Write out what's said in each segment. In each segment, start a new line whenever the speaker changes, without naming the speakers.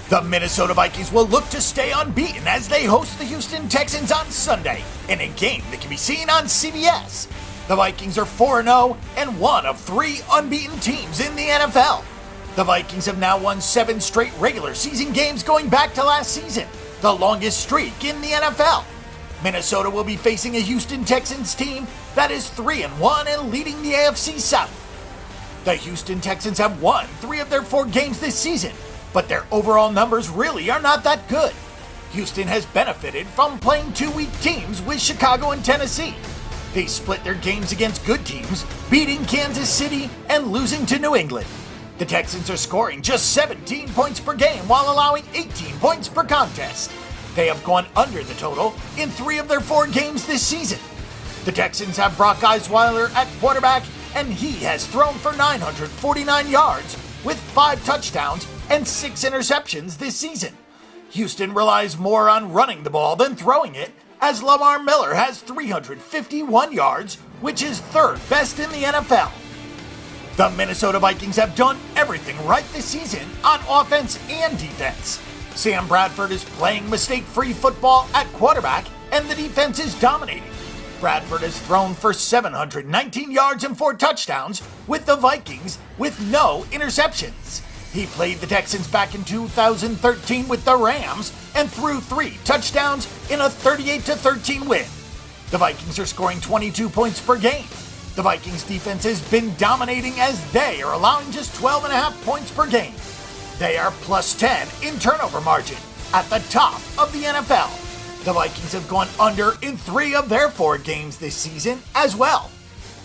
The Minnesota Vikings will look to stay unbeaten as they host the Houston Texans on Sunday in a game that can be seen on CBS. The Vikings are 4-0 and one of three unbeaten teams in the NFL. The Vikings have now won 7 straight regular season games going back to last season, the longest streak in the NFL. Minnesota will be facing a Houston Texans team that is 3-1 and leading the AFC South. The Houston Texans have won 3 of their 4 games this season, but their overall numbers really are not that good. Houston has benefited from playing 2 weak teams with Chicago and Tennessee. They split their games against good teams, beating Kansas City and losing to New England. The Texans are scoring just 17 points per game while allowing 18 points per contest. They have gone under the total in 3 of their 4 games this season. The Texans have Brock Osweiler at quarterback, and he has thrown for 949 yards with 5 touchdowns and 6 interceptions this season. Houston relies more on running the ball than throwing it, as Lamar Miller has 351 yards, which is 3rd best in the NFL. The Minnesota Vikings have done everything right this season on offense and defense. Sam Bradford is playing mistake-free football at quarterback, and the defense is dominating. Bradford has thrown for 719 yards and 4 touchdowns with the Vikings with no interceptions. He played the Texans back in 2013 with the Rams and threw 3 touchdowns in a 38-13 win. The Vikings are scoring 22 points per game. The Vikings defense has been dominating as they are allowing just 12.5 points per game. They are plus 10 in turnover margin at the top of the NFL. The Vikings have gone under in 3 of their 4 games this season as well.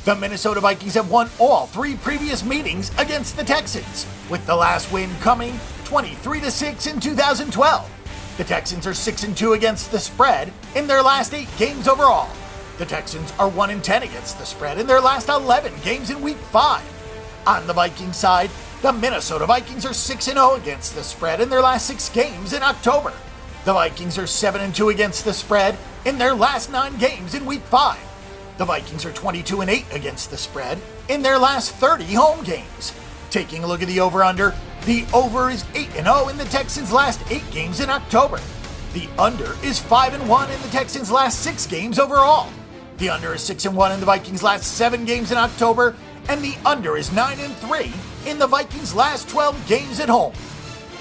The Minnesota Vikings have won all 3 previous meetings against the Texans, with the last win coming 23-6 in 2012. The Texans are 6-2 against the spread in their last 8 games overall. The Texans are 1-10 against the spread in their last 11 games in Week 5. On the Vikings side, the Minnesota Vikings are 6-0 against the spread in their last 6 games in October. The Vikings are 7-2 against the spread in their last 9 games in Week 5. The Vikings are 22-8 against the spread in their last 30 home games. Taking a look at the over-under, the over is 8-0 in the Texans' last 8 games in October. The under is 5-1 in the Texans' last 6 games overall. The under is 6-1 in the Vikings' last 7 games in October, and the under is 9-3 in the Vikings' last 12 games at home.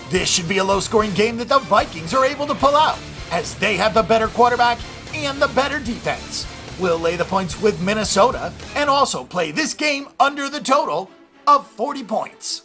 This should be a low-scoring game that the Vikings are able to pull out, as they have the better quarterback and the better defense. We'll lay the points with Minnesota and also play this game under the total of 40 points.